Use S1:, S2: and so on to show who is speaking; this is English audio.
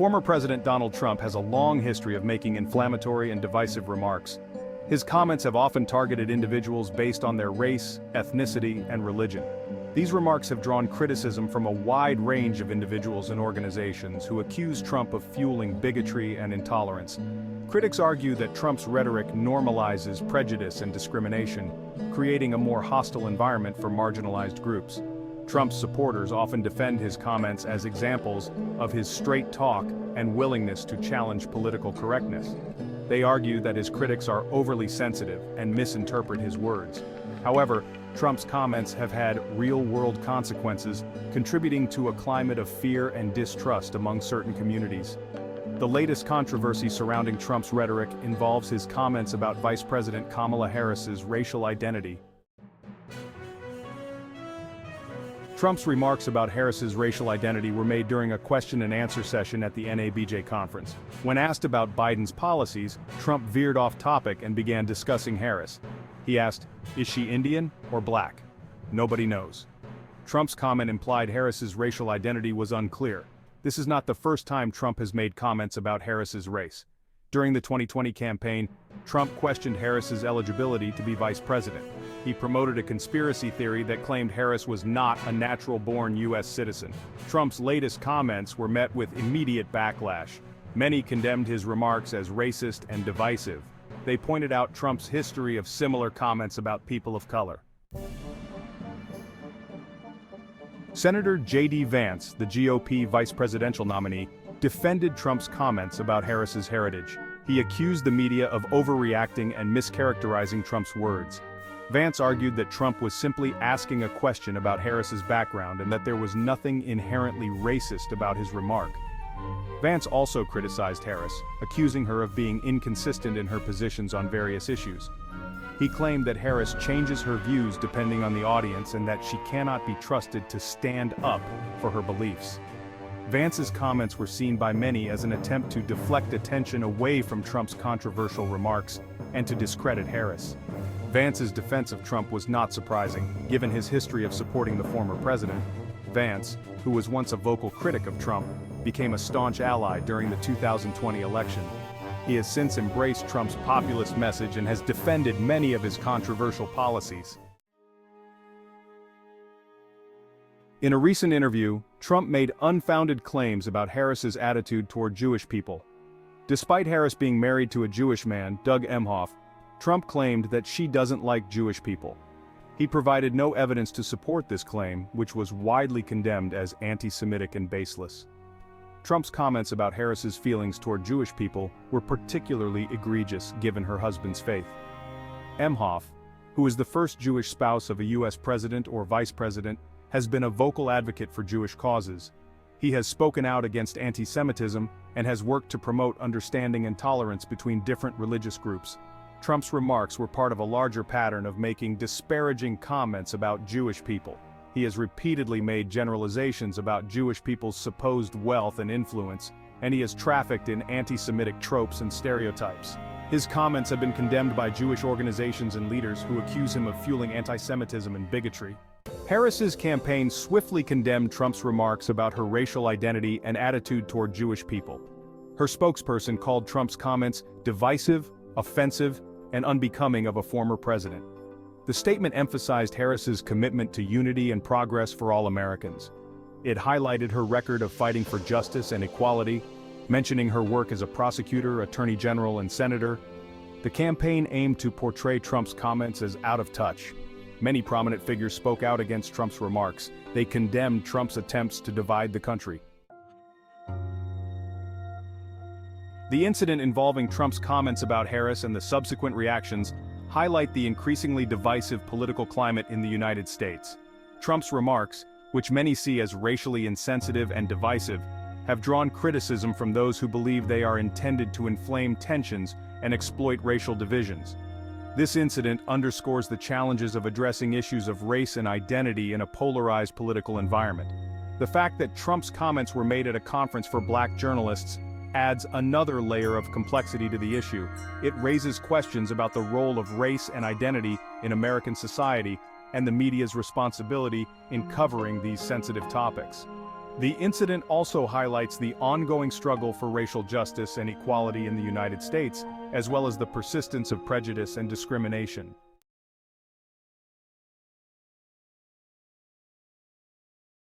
S1: Former President Donald Trump has a long history of making inflammatory and divisive remarks. His comments have often targeted individuals based on their race, ethnicity, and religion. These remarks have drawn criticism from a wide range of individuals and organizations who accuse Trump of fueling bigotry and intolerance. Critics argue that Trump's rhetoric normalizes prejudice and discrimination, creating a more hostile environment for marginalized groups. Trump's supporters often defend his comments as examples of his straight talk and willingness to challenge political correctness. They argue that his critics are overly sensitive and misinterpret his words. However, Trump's comments have had real-world consequences, contributing to a climate of fear and distrust among certain communities. The latest controversy surrounding Trump's rhetoric involves his comments about Vice President Kamala Harris's racial identity. Trump's remarks about Harris's racial identity were made during a question-and-answer session at the NABJ conference. When asked about Biden's policies, Trump veered off topic and began discussing Harris. He asked, "Is she Indian or black?" Nobody knows. Trump's comment implied Harris's racial identity was unclear. This is not the first time Trump has made comments about Harris's race. During the 2020 campaign, Trump questioned Harris's eligibility to be vice president. He promoted a conspiracy theory that claimed Harris was not a natural-born U.S. citizen. Trump's latest comments were met with immediate backlash. Many condemned his remarks as racist and divisive. They pointed out Trump's history of similar comments about people of color. Senator J.D. Vance, the GOP vice presidential nominee, defended Trump's comments about Harris's heritage. He accused the media of overreacting and mischaracterizing Trump's words. Vance argued that Trump was simply asking a question about Harris's background and that there was nothing inherently racist about his remark. Vance also criticized Harris, accusing her of being inconsistent in her positions on various issues. He claimed that Harris changes her views depending on the audience and that she cannot be trusted to stand up for her beliefs. Vance's comments were seen by many as an attempt to deflect attention away from Trump's controversial remarks and to discredit Harris. Vance's defense of Trump was not surprising, given his history of supporting the former president. Vance, who was once a vocal critic of Trump, became a staunch ally during the 2020 election. He has since embraced Trump's populist message and has defended many of his controversial policies. In a recent interview, Trump made unfounded claims about Harris's attitude toward Jewish people. Despite Harris being married to a Jewish man, Doug Emhoff, Trump claimed that she doesn't like Jewish people. He provided no evidence to support this claim, which was widely condemned as anti-Semitic and baseless. Trump's comments about Harris's feelings toward Jewish people were particularly egregious given her husband's faith. Emhoff, who is the first Jewish spouse of a U.S. president or vice president, has been a vocal advocate for Jewish causes. He has spoken out against anti-Semitism and has worked to promote understanding and tolerance between different religious groups. Trump's remarks were part of a larger pattern of making disparaging comments about Jewish people. He has repeatedly made generalizations about Jewish people's supposed wealth and influence, and he has trafficked in anti-Semitic tropes and stereotypes. His comments have been condemned by Jewish organizations and leaders who accuse him of fueling anti-Semitism and bigotry. Harris's campaign swiftly condemned Trump's remarks about her racial identity and attitude toward Jewish people. Her spokesperson called Trump's comments divisive, offensive, and unbecoming of a former president. The statement emphasized Harris's commitment to unity and progress for all Americans. It highlighted her record of fighting for justice and equality, mentioning her work as a prosecutor, attorney general, and senator. The campaign aimed to portray Trump's comments as out of touch. Many prominent figures spoke out against Trump's remarks. They condemned Trump's attempts to divide the country. The incident involving Trump's comments about Harris and the subsequent reactions highlight the increasingly divisive political climate in the United States. Trump's remarks, which many see as racially insensitive and divisive, have drawn criticism from those who believe they are intended to inflame tensions and exploit racial divisions. This incident underscores the challenges of addressing issues of race and identity in a polarized political environment. The fact that Trump's comments were made at a conference for black journalists adds another layer of complexity to the issue. It raises questions about the role of race and identity in American society and the media's responsibility in covering these sensitive topics. The incident also highlights the ongoing struggle for racial justice and equality in the United States, as well as the persistence of prejudice and discrimination.